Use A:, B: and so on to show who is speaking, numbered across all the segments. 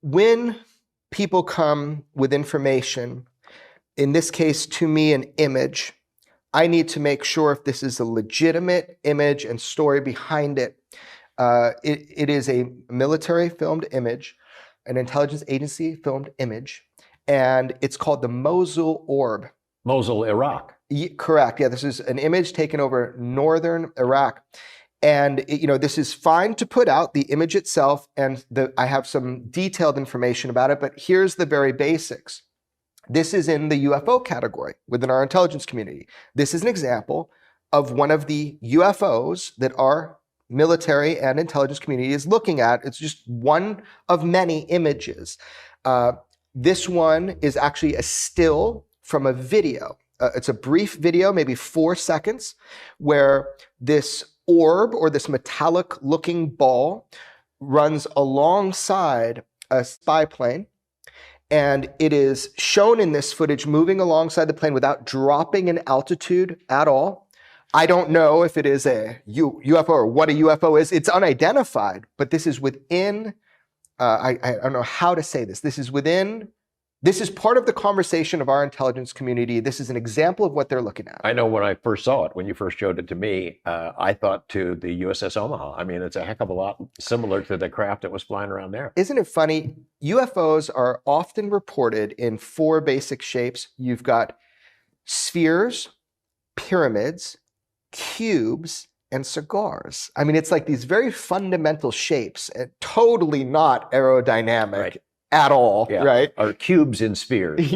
A: when people come with information, in this case, to me, an image, I need to make sure if this is a legitimate image and story behind it. It is a military filmed image, an intelligence agency filmed image, and it's called the Mosul Orb.
B: Mosul, Iraq.
A: Correct. Yeah, this is an image taken over northern Iraq. And this is fine to put out, the image itself, and I have some detailed information about it, but here's the very basics. This is in the UFO category within our intelligence community. This is an example of one of the UFOs that our military and intelligence community is looking at. It's just one of many images. This one is actually a still from a video. It's a brief video, maybe 4 seconds, where this orb or this metallic looking ball runs alongside a spy plane. And it is shown in this footage moving alongside the plane without dropping in altitude at all. I don't know if it is a UFO or what a UFO is. It's unidentified, but this is within, I don't know how to say this. This is part of the conversation of our intelligence community. This is an example of what they're looking at.
B: I know when I first saw it, when you first showed it to me, I thought to the USS Omaha. I mean, it's a heck of a lot similar to the craft that was flying around there.
A: Isn't it funny? UFOs are often reported in 4 basic shapes. You've got spheres, pyramids, cubes, and cigars. I mean, it's like these very fundamental shapes, and totally not aerodynamic.
B: Right.
A: At all, yeah. Right?
B: Or cubes in spheres.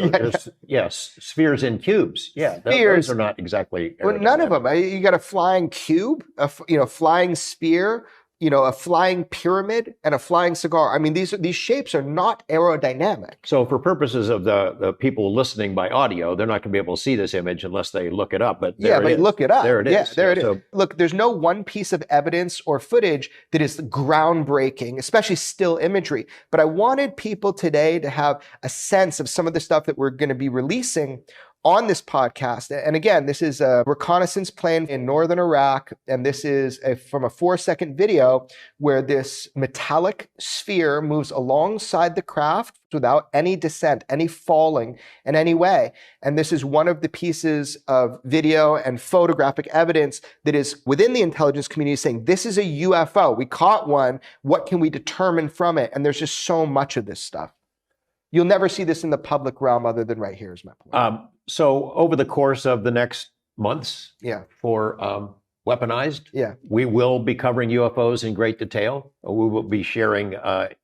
B: Yes, spheres in cubes. Yeah,
A: spheres
B: those are not exactly.
A: Well, none of them. You got a flying cube, a flying sphere, a flying pyramid, and a flying cigar. I mean, these shapes are not aerodynamic.
B: So for purposes of the people listening by audio, they're not going to be able to see this image unless they look it up. But
A: look it up.
B: There it is.
A: Yeah, there it is. Look, there's no one piece of evidence or footage that is groundbreaking, especially still imagery. But I wanted people today to have a sense of some of the stuff that we're going to be releasing on this podcast. And again, this is a reconnaissance plane in northern Iraq, and this is from a 4-second video where this metallic sphere moves alongside the craft without any descent, any falling in any way. And this is one of the pieces of video and photographic evidence that is within the intelligence community saying, this is a UFO. We caught one. What can we determine from it? And there's just so much of this stuff. You'll never see this in the public realm other than right here is my point.
B: So over the course of the next months, for Weaponized, we will be covering UFOs in great detail. We will be sharing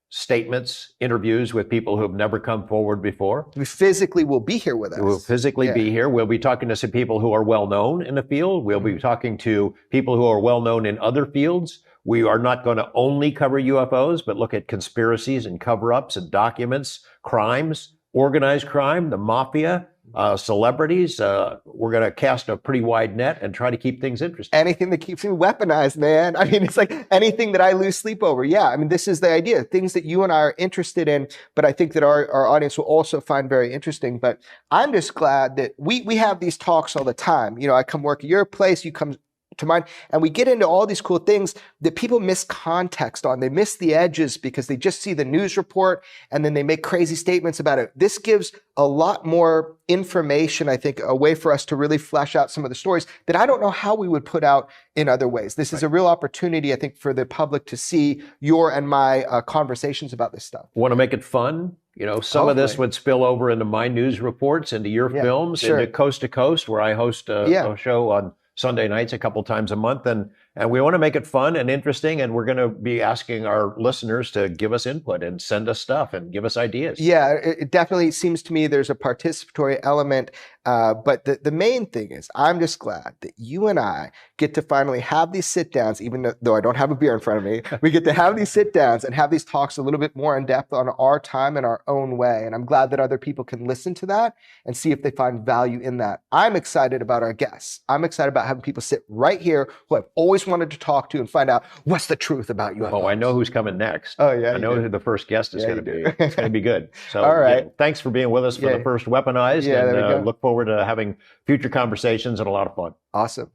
B: statements, interviews with people who have never come forward before.
A: We physically will be here with us.
B: We'll physically be here. We'll be talking to some people who are well known in the field. We'll be talking to people who are well known in other fields. We are not going to only cover UFOs, but look at conspiracies and cover-ups and documents, crimes, organized crime, the mafia, celebrities. We're going to cast a pretty wide net and try to keep things interesting.
A: Anything that keeps me weaponized, man. I mean, it's like anything that I lose sleep over. Yeah, I mean, this is the idea. Things that you and I are interested in, but I think that our audience will also find very interesting. But I'm just glad that we have these talks all the time. I come work at your place, you come to mine, and we get into all these cool things that people miss context on. They miss the edges because they just see the news report and then they make crazy statements about it. This gives a lot more information, I think, a way for us to really flesh out some of the stories that I don't know how we would put out in other ways. This is a real opportunity, I think, for the public to see your and my conversations about this stuff.
B: Want to make it fun? Some of this would spill over into my news reports, into your films, into Coast to Coast, where I host a show on Sunday nights a couple times a month. And we want to make it fun and interesting. And we're going to be asking our listeners to give us input and send us stuff and give us ideas. Yeah,
A: it definitely seems to me there's a participatory element. But the main thing is, I'm just glad that you and I get to finally have these sit downs, even though I don't have a beer in front of me. We get to have these sit downs and have these talks a little bit more in depth on our time and our own way. And I'm glad that other people can listen to that and see if they find value in that. I'm excited about our guests. I'm excited about having people sit right here who I've always wanted to talk to and find out what's the truth about UFOs.
B: Oh, I know who's coming next.
A: Oh, yeah.
B: I know who the first guest is going to be. It's going to be good. So,
A: all right.
B: Thanks for being with us for the first Weaponized.
A: Yeah,
B: and look forward to having future conversations and a lot of fun.
A: Awesome.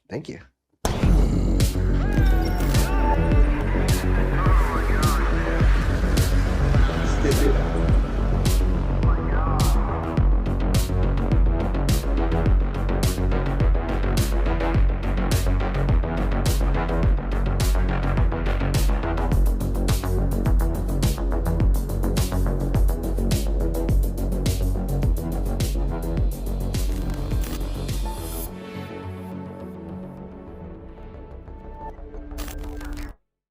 A: Thank you. Freedom.